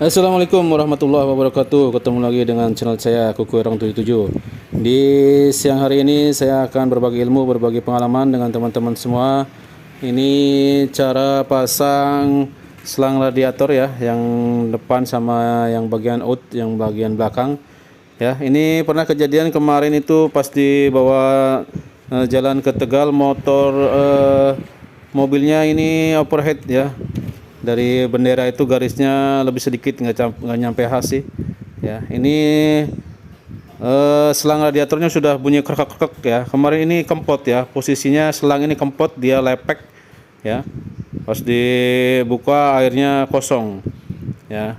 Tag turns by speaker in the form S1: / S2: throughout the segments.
S1: Assalamualaikum warahmatullahi wabarakatuh. Ketemu lagi dengan channel saya Kuku Erong 77. Di siang hari ini saya akan berbagi ilmu, berbagi pengalaman dengan teman-teman semua. Ini cara pasang selang radiator ya, yang depan sama yang bagian out, yang bagian belakang. Ya, ini pernah kejadian kemarin itu pas dibawa jalan ke Tegal, mobilnya ini overhead ya. Dari bendera itu garisnya lebih sedikit, nggak nyampe H sih ya. Ini selang radiatornya sudah bunyi krek-krek ya. Kemarin ini kempot ya, posisinya selang ini kempot, dia lepek ya. Pas dibuka airnya kosong ya.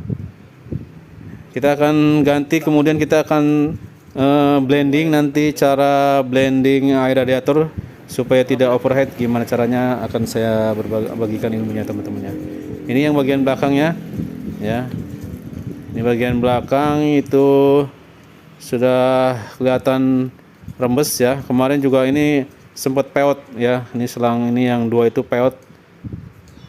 S1: Kita akan ganti, kemudian kita akan blending. Nanti cara blending air radiator supaya tidak overhead, gimana caranya akan saya bagikan ilmunya teman-temannya. Ini yang bagian belakangnya ya. Ini bagian belakang itu sudah kelihatan rembes ya. Kemarin juga ini sempat peot ya. Ini selang ini yang dua itu peot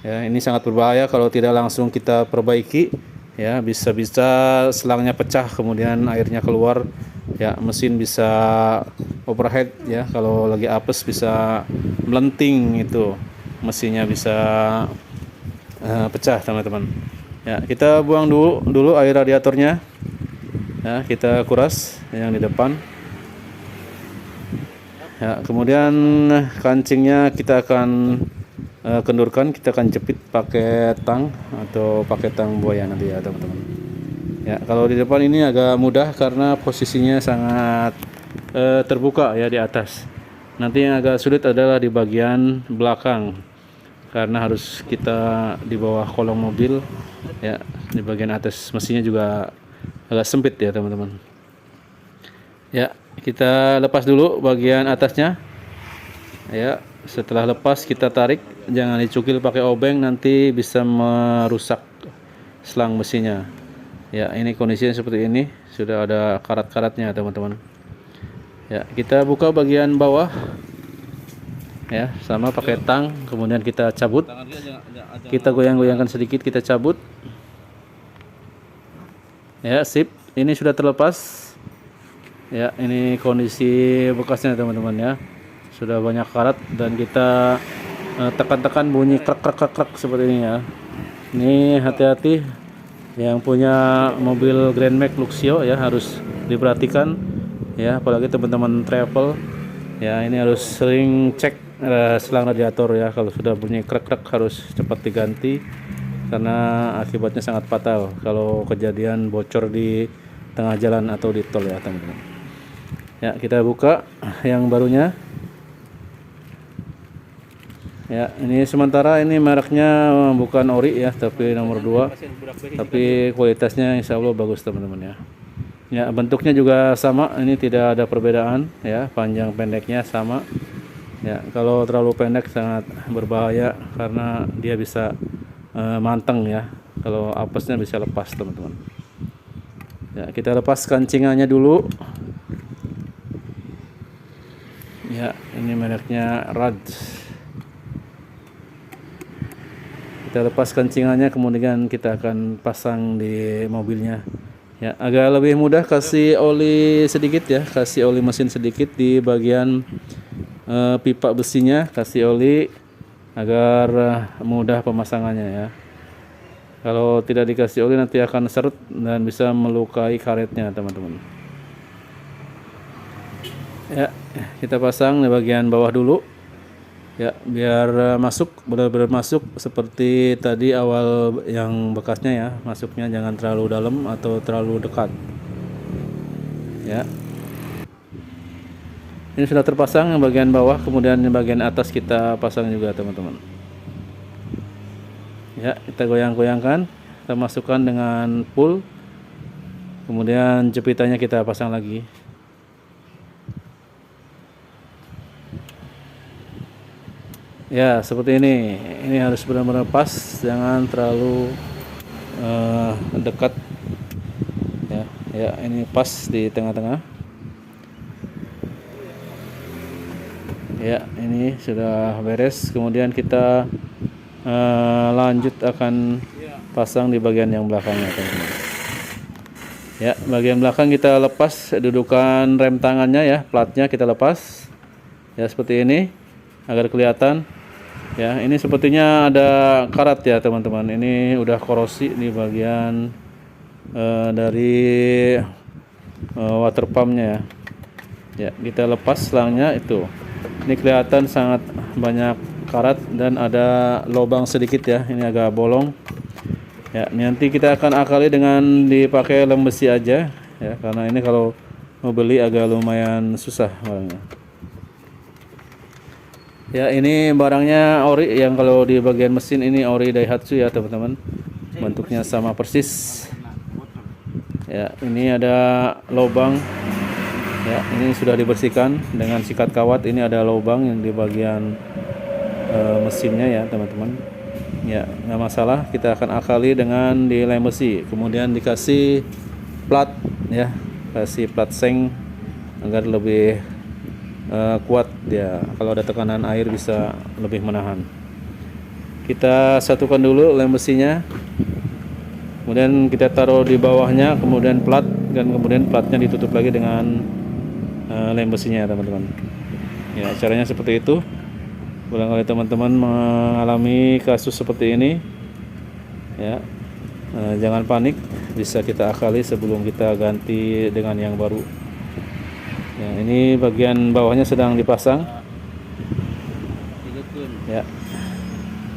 S1: ya. Ini sangat berbahaya kalau tidak langsung kita perbaiki ya. Bisa-bisa selangnya pecah, kemudian airnya keluar ya. Mesin bisa overhead ya. Kalau lagi apes bisa melenting, itu mesinnya bisa pecah teman-teman ya. Kita buang dulu air radiatornya ya. Kita kuras yang di depan ya. Kemudian kancingnya kita akan kendurkan, kita akan jepit pakai tang atau pakai tang buaya nanti ya teman-teman ya. Kalau di depan ini agak mudah karena posisinya sangat terbuka ya di atas. Nanti yang agak sulit adalah di bagian belakang, karena harus kita di bawah kolong mobil ya. Di bagian atas mesinnya juga agak sempit ya teman-teman ya. Kita lepas dulu bagian atasnya ya. Setelah lepas kita tarik, jangan dicukil pakai obeng, nanti bisa merusak selang mesinnya ya. Ini kondisinya seperti ini, sudah ada karat-karatnya teman-teman ya. Kita buka bagian bawah ya, sama pakai tang, kemudian kita cabut, kita goyang-goyangkan sedikit, kita cabut ya. Sip, ini sudah terlepas ya. Ini kondisi bekasnya teman-teman ya, sudah banyak karat, dan kita tekan-tekan bunyi krek-krek seperti ini ya. Ini hati-hati yang punya mobil Grand Max Luxio ya, harus diperhatikan ya, apalagi teman-teman travel ya. Ini harus sering cek selang radiator ya. Kalau sudah bunyi krek-krek harus cepat diganti, karena akibatnya sangat fatal kalau kejadian bocor di tengah jalan atau di tol ya teman-teman ya. Kita buka yang barunya ya. Ini sementara ini mereknya bukan ori ya, tapi nomor 2, tapi kualitasnya insya Allah bagus teman-teman ya. Ya, bentuknya juga sama, ini tidak ada perbedaan ya, panjang pendeknya sama ya. Kalau terlalu pendek sangat berbahaya karena dia bisa manteng ya. Kalau apesnya bisa lepas teman-teman ya. Kita lepas kancingannya dulu ya. Ini mereknya Rad. Kita lepas kancingannya, kemudian kita akan pasang di mobilnya ya. Agak lebih mudah, kasih oli sedikit ya, kasih oli mesin sedikit di bagian pipa besinya, kasih oli agar mudah pemasangannya ya. Kalau tidak dikasih oli nanti akan seret dan bisa melukai karetnya teman-teman ya. Kita pasang di bagian bawah dulu ya, biar masuk, benar-benar masuk seperti tadi awal yang bekasnya ya. Masuknya jangan terlalu dalam atau terlalu dekat ya. Ini sudah terpasang yang bagian bawah, kemudian yang bagian atas kita pasang juga teman-teman ya. Kita goyang-goyangkan, kita masukkan dengan pull, kemudian jepitannya kita pasang lagi ya, seperti ini. Ini harus benar-benar pas, jangan terlalu dekat ya. Ya, ini pas di tengah-tengah ya. Ini sudah beres, kemudian kita lanjut akan pasang di bagian yang belakangnya, teman-teman. Ya, bagian belakang kita lepas dudukan rem tangannya ya, platnya kita lepas. Ya, seperti ini agar kelihatan. Ya, ini sepertinya ada karat ya, teman-teman. Ini udah korosi di bagian dari water pumpnya ya. Ya, kita lepas selangnya itu. Ini kelihatan sangat banyak karat dan ada lubang sedikit ya. Ini agak bolong. Ya, nanti kita akan akali dengan dipakai lem besi aja ya, karena ini kalau mau beli agak lumayan susah barangnya. Ya, ini barangnya ori yang kalau di bagian mesin ini ori Daihatsu ya, teman-teman. Bentuknya sama persis. Ya, ini ada lubang. Ya, ini sudah dibersihkan dengan sikat kawat. Ini ada lubang yang di bagian mesinnya ya, teman-teman. Ya, nggak masalah, kita akan akali dengan di lem besi, kemudian dikasih plat ya, kasih plat seng agar lebih kuat ya, kalau ada tekanan air bisa lebih menahan. Kita satukan dulu lem besinya, kemudian kita taruh di bawahnya, kemudian plat, dan kemudian platnya ditutup lagi dengan lem besinya ya, teman-teman. Ya, caranya seperti itu. Barangkali teman-teman mengalami kasus seperti ini ya, jangan panik, bisa kita akali sebelum kita ganti dengan yang baru ya. Ini bagian bawahnya sedang dipasang ya,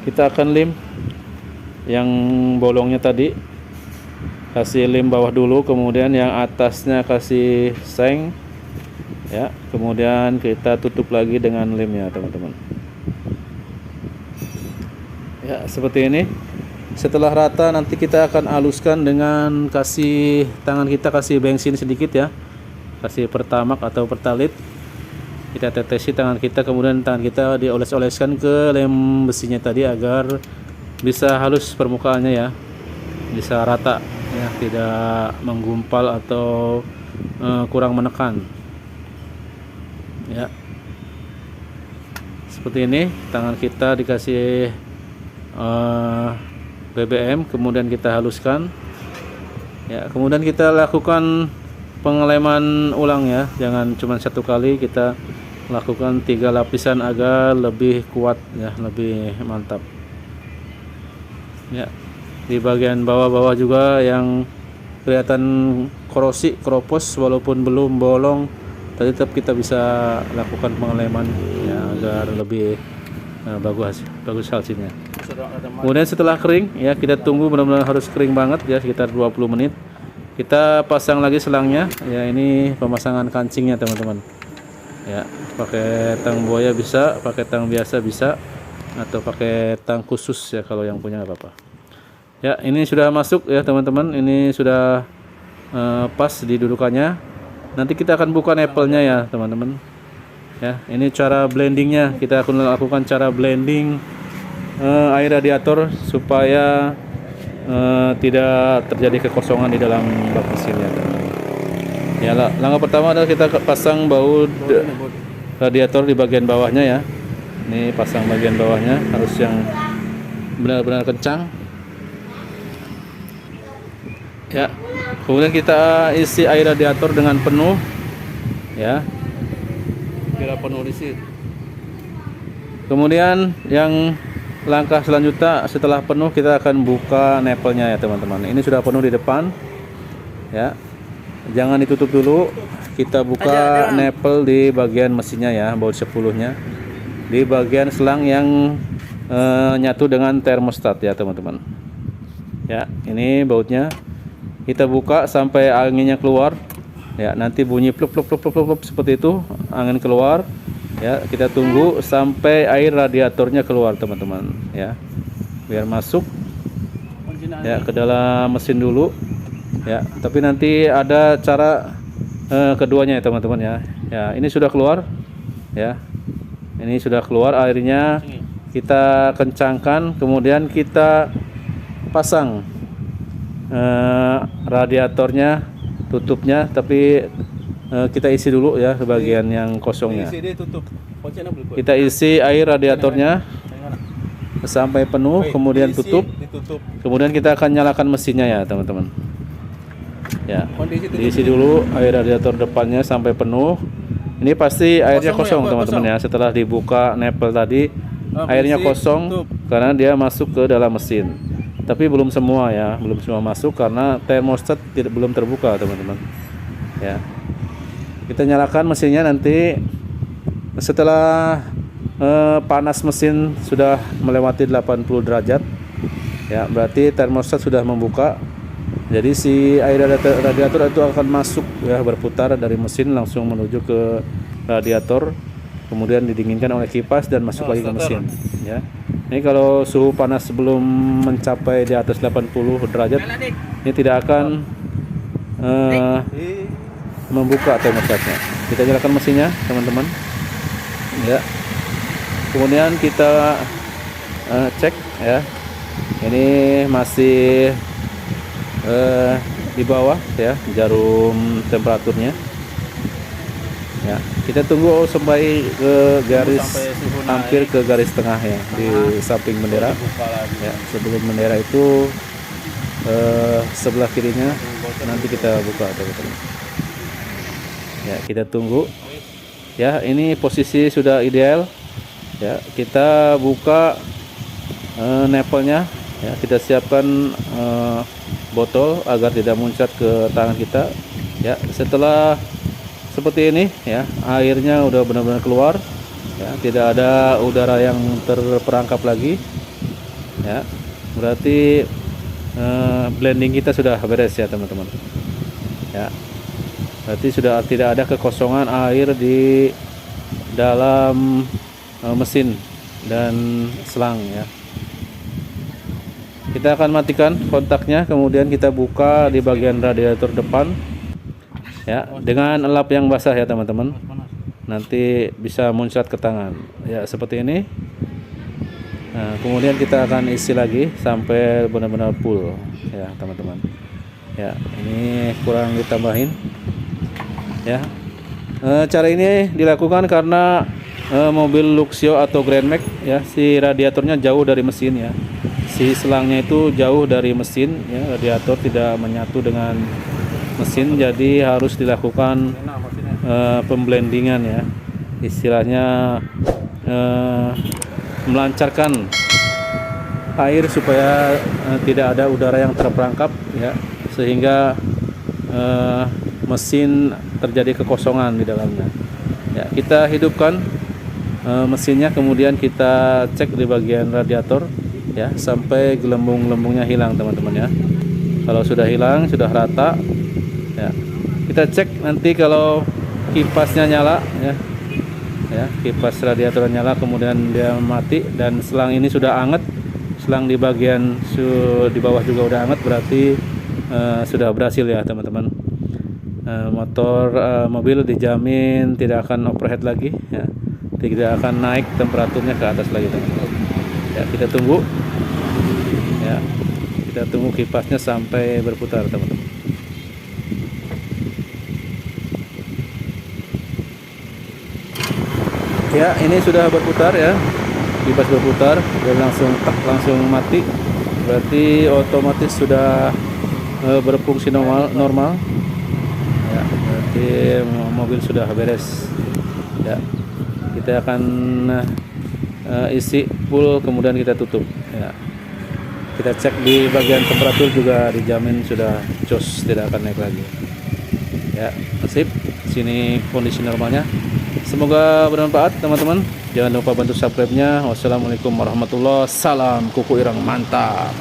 S1: kita akan lem yang bolongnya tadi, kasih lem bawah dulu, kemudian yang atasnya kasih seng ya, kemudian kita tutup lagi dengan lemnya, teman-teman. Ya, seperti ini. Setelah rata nanti kita akan haluskan dengan kasih tangan kita, kasih bensin sedikit ya, kasih pertamak atau pertalit. Kita tetesi tangan kita, kemudian tangan kita dioles-oleskan ke lem besinya tadi agar bisa halus permukaannya ya, bisa rata ya, tidak menggumpal atau kurang menekan ya. Seperti ini, tangan kita dikasih BBM, kemudian kita haluskan ya, kemudian kita lakukan pengeleman ulang ya, jangan cuma satu kali, kita lakukan 3 lapisan agar lebih kuat ya, lebih mantap ya. Di bagian bawah-bawah juga yang kelihatan korosi, keropos walaupun belum bolong, tapi tetap kita bisa lakukan pengeleman ya agar lebih bagus hasilnya. Kemudian setelah kering ya, kita tunggu, benar-benar harus kering banget ya, sekitar 20 menit. Kita pasang lagi selangnya ya. Ini pemasangan kancingnya, teman-teman ya, pakai tang buaya bisa, pakai tang biasa bisa, atau pakai tang khusus ya, kalau yang punya nggak apa-apa ya. Ini sudah masuk ya, teman-teman. Ini sudah pas di dudukannya. Nanti kita akan buka nipple-nya ya, teman-teman ya. Ini cara blendingnya, kita akan lakukan cara blending air radiator supaya tidak terjadi kekosongan di dalam bak mesinnya, teman-teman. Ya, langkah pertama adalah kita pasang baut radiator di bagian bawahnya ya. Ini pasang bagian bawahnya, harus yang benar-benar kencang ya. Kemudian kita isi air radiator dengan penuh ya, kira penuh isi. Kemudian yang langkah selanjutnya setelah penuh, kita akan buka nipple-nya ya, teman-teman. Ini sudah penuh di depan ya, jangan ditutup dulu. Kita buka nipple di bagian mesinnya ya, baut 10-nya di bagian selang yang nyatu dengan termostat ya, teman-teman ya. Ini bautnya kita buka sampai anginnya keluar ya, nanti bunyi pluk pluk pluk pluk pluk seperti itu, angin keluar ya. Kita tunggu sampai air radiatornya keluar, teman-teman ya, biar masuk ya ke dalam mesin dulu ya. Tapi nanti ada cara keduanya ya, teman-teman ya. Ya, ini sudah keluar ya, ini sudah keluar airnya. Kita kencangkan, kemudian kita pasang radiatornya, tutupnya, tapi kita isi dulu ya bagian yang kosongnya. Kita isi air radiatornya sampai penuh, kemudian tutup. Kemudian kita akan nyalakan mesinnya ya teman-teman. Ya, diisi dulu air radiator depannya sampai penuh. Ini pasti airnya kosong teman-teman ya. Setelah dibuka nepel tadi, airnya kosong karena dia masuk ke dalam mesin. Tapi belum semua ya, belum semua masuk karena termostat belum terbuka teman-teman. Ya, kita nyalakan mesinnya nanti setelah panas mesin sudah melewati 80 derajat. Ya, berarti termostat sudah membuka. Jadi si air radiator itu akan masuk ya, berputar dari mesin langsung menuju ke radiator, kemudian didinginkan oleh kipas dan masuk lagi ke mesin ya. Ini kalau suhu panas sebelum mencapai di atas 80 derajat, ini tidak akan membuka termostatnya. Kita nyalakan mesinnya teman-teman ya. Kemudian kita cek ya. Ini masih di bawah ya jarum temperaturnya ya. Kita tunggu sampai ke garis, hampir ke garis tengah ya, di samping bendera ya. Sebelum bendera itu sebelah kirinya nanti kita buka teman-teman ya. Kita tunggu ya. Ini posisi sudah ideal ya. Kita buka nepelnya ya. Kita siapkan botol agar tidak muncrat ke tangan kita ya. Setelah seperti ini ya, airnya udah benar-benar keluar ya, tidak ada udara yang terperangkap lagi ya. Berarti blending kita sudah beres ya teman-teman ya. Berarti sudah tidak ada kekosongan air di dalam mesin dan selang ya. Kita akan matikan kontaknya, kemudian kita buka di bagian radiator depan ya, dengan lap yang basah ya teman-teman. Nanti bisa muncrat ke tangan ya, seperti ini. Nah, kemudian kita akan isi lagi sampai benar-benar full ya teman-teman ya. Ini kurang ditambahin ya. Cara ini dilakukan karena mobil Luxio atau Grand Max ya, si radiatornya jauh dari mesin ya. Si selangnya itu jauh dari mesin ya, radiator tidak menyatu dengan mesin, jadi harus dilakukan pemblendingan ya, istilahnya melancarkan air supaya tidak ada udara yang terperangkap ya, sehingga mesin terjadi kekosongan di dalamnya ya. Kita hidupkan mesinnya, kemudian kita cek di bagian radiator ya, sampai gelembung-gelembungnya hilang teman-teman ya. Kalau sudah hilang, sudah rata ya, kita cek nanti kalau kipasnya nyala ya, kipas radiator nyala kemudian dia mati dan selang ini sudah anget, selang di bagian di bawah juga udah anget, berarti sudah berhasil ya teman-teman. Mobil dijamin tidak akan overheat lagi ya, tidak akan naik temperaturnya ke atas lagi teman-teman ya. Kita tunggu ya, kita tunggu kipasnya sampai berputar teman-teman ya. Ini sudah berputar ya, kipas berputar dan langsung mati, berarti otomatis sudah berfungsi normal ya, berarti mobil sudah beres ya. Kita akan isi full, kemudian kita tutup ya. Kita cek di bagian temperatur juga dijamin sudah jos, tidak akan naik lagi ya. Sip, sini kondisi normalnya. Semoga bermanfaat teman-teman. Jangan lupa bantu subscribe-nya. Wassalamualaikum warahmatullahi wabarakatuh. Salam kuku irang mantap.